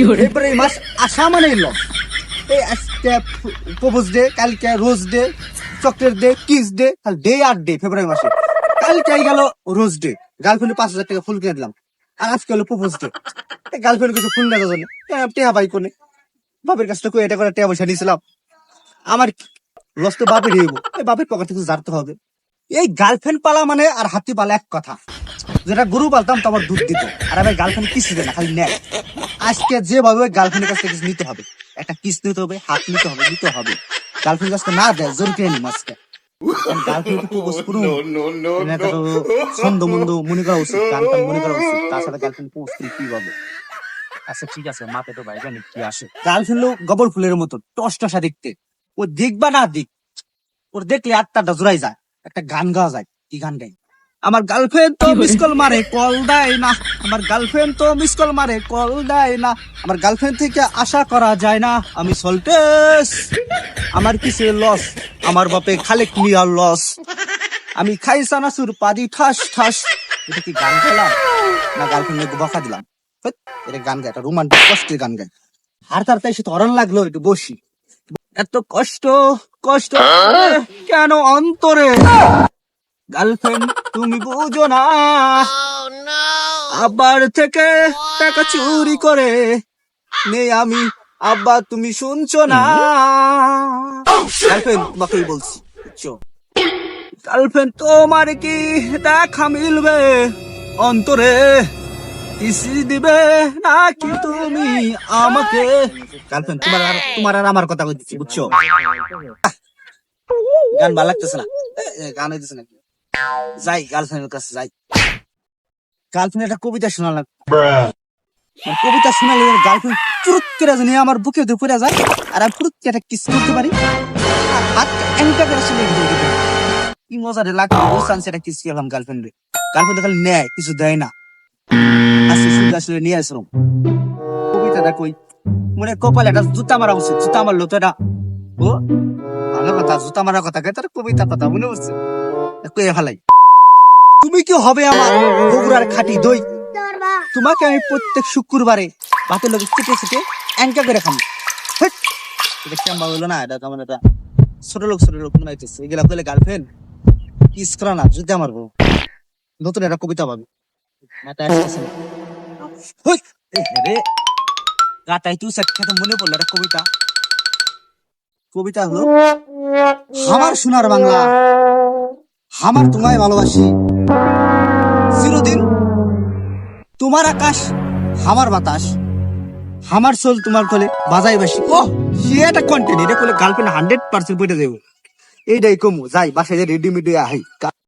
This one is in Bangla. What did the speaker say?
ফেব্রুয়ারি মাস আসা মানে লস। এই আজকে প্রপোজ ডে, কালকে rose day, chocolate day, kiss day, day আর ডে ফেব্রুয়ারি মাসে। কালকে গেল রোজ ডে, গার্লফ্রেন্ডে 5,000 টাকা ফুল কিনে দিলাম। আর আজকে হলো প্রপোজ ডে, গার্লফ্রেন্ড কিছু ফুল নেওয়ার জন্য টেহা পাই কোনে, বাপের কাছ থেকে এটা করে টেহা পয়সা নিয়েছিলাম। আমার লস তো বাপের হইব, এই বাপের পকেট থেকে জানতে হবে। এই গার্লফ্রেন্ড পালা মানে আর হাতি পালা এক কথা। যেটা গরু পালতাম তো আমার দুধ দিত, আর আমার গার্লফ্রেন্ড কিছু দেয় না, খালি নেয়। আজকে যেভাবে গার্লফ্রেন্ডের কাছ থেকে কিছু নিতে হবে, একটা কিস নিতে হবে, হাত নিতে হবে, নিতে হবে। গার্লফ্রেন্ড কাছে না দেয় জোর কিনে নিম আজকে। গার্লফ্রেন্ড ছন্দ মন্দ মনে করা উচিত, গান টান মনে করা উচিত, তার সাথে গার্লফ্রেন্ড পোস্ট কি পাবে। আচ্ছা ঠিক আছে, মাথায় তো ভাই জানি কি আসে। গার্লফ্রেন্ড লোক গবর ফুলের মতো টসটসা দেখতে, ও দেখবা না দিক, ওর দেখলে আত্মাটা জোড়াই যায়। একটা গান গাওয়া যায়, কি গান গাই? আমার গার্লফ্রেন্ড তো মিস কল মারে কল দেয় না, আমার গার্লফ্রেন্ড তো মিস কল মারে কল দেয় না, আমার গার্লফ্রেন্ড থেকে আশা করা যায় না, আমি সল্টেস। আমার কিসে লস, আমার বাপে খালে ক্লিয়ার লস, আমি খাই সানাসুর পাদি ঠাস ঠাস। এটা কি গান গাইলাম না গার্লফ্রেন্ডকে বকা দিলাম? হেৎ, এটা গান গায়, এটা রোমান্টিক কষ্টের গান গায়। আর তার তাই সে তরণ লাগলো, একটু বসি। এত কষ্ট কষ্ট কেন অন্তরে, গার্লফ্রেন্ড তুমি বুঝো না, আব্বার থেকে টাকা চুরি করে নেই আমি, আব্বা তুমি শুনছো না। গার্লফ্রেন্ড তোমাকেই বলছি, বুঝছো? গার্লফ্রেন্ড তোমার কি দেখা মিলবে অন্তরে, কিসি দিবে নাকি তুমি আমাকে? গার্লফ্রেন্ড তোমার আর আমার কথা কইতেছি, বুঝছো? গান ভালো লাগতেছে না, গান হইতেছে না। যাই গার্লফ্রেন্ডের কাছে যাই, গার্লফ্রেন্ড একটা কবিতা শোনালাম। কবিতা শোনালে গার্লফ্রেন্ড চুরুত করে জানি আমার বুকে পড়ে যায়, আর আমি ফুরুত একটা কিস করতে পারি, আর হাত এনকা করে শুনে দিতে। কি মজা রে লাগতো, বুঝছেন? সেটা কিস করলাম গার্লফ্রেন্ডে। গার্লফ্রেন্ড খালি নেয়, কিছু দেয় না। আসলে শুধু আসলে নিয়ে আসলাম কবিতাটা। কই মনে কপালে একটা জুতা মারা উচিত, জুতা মারলো তো এটা ও ভালো কথা, জুতা মারার কথা কে, তার কবিতা কথা মনে হচ্ছে কয়ে ফেলাই। তুমি কি হবে আমার বগুড়ার খাঁটি দই, তোমাকে আমি প্রত্যেক শুক্রবারে ভাতের লোক চেটে চেটে অ্যাঙ্কা করে খাবো। এটা কেমন হলো না? এটা কেমন, এটা ছোট লোক মনে হইতেছে। এগুলা বলে গার্লফ্রেন্ড কিস করা না, যদি আমার বউ নতুন একটা কবিতা পাবে। গাতাই তুই খেতে মনে পড়লো একটা কবিতা। কবিতা হলো, আমার সোনার বাংলা, আমার তোমায় ভালোবাসি চিরদিন, তোমার আকাশ আমার বাতাস, আমার সোল তোমার কোলে বাজাই বাসি। ও সে একটা কন্টেন্ট, এটা কোলে গার্লফ্রেন্ড 100% বইটা দেবো। এইটাই কমু, যাই বাসায় রেডিমেড আহি।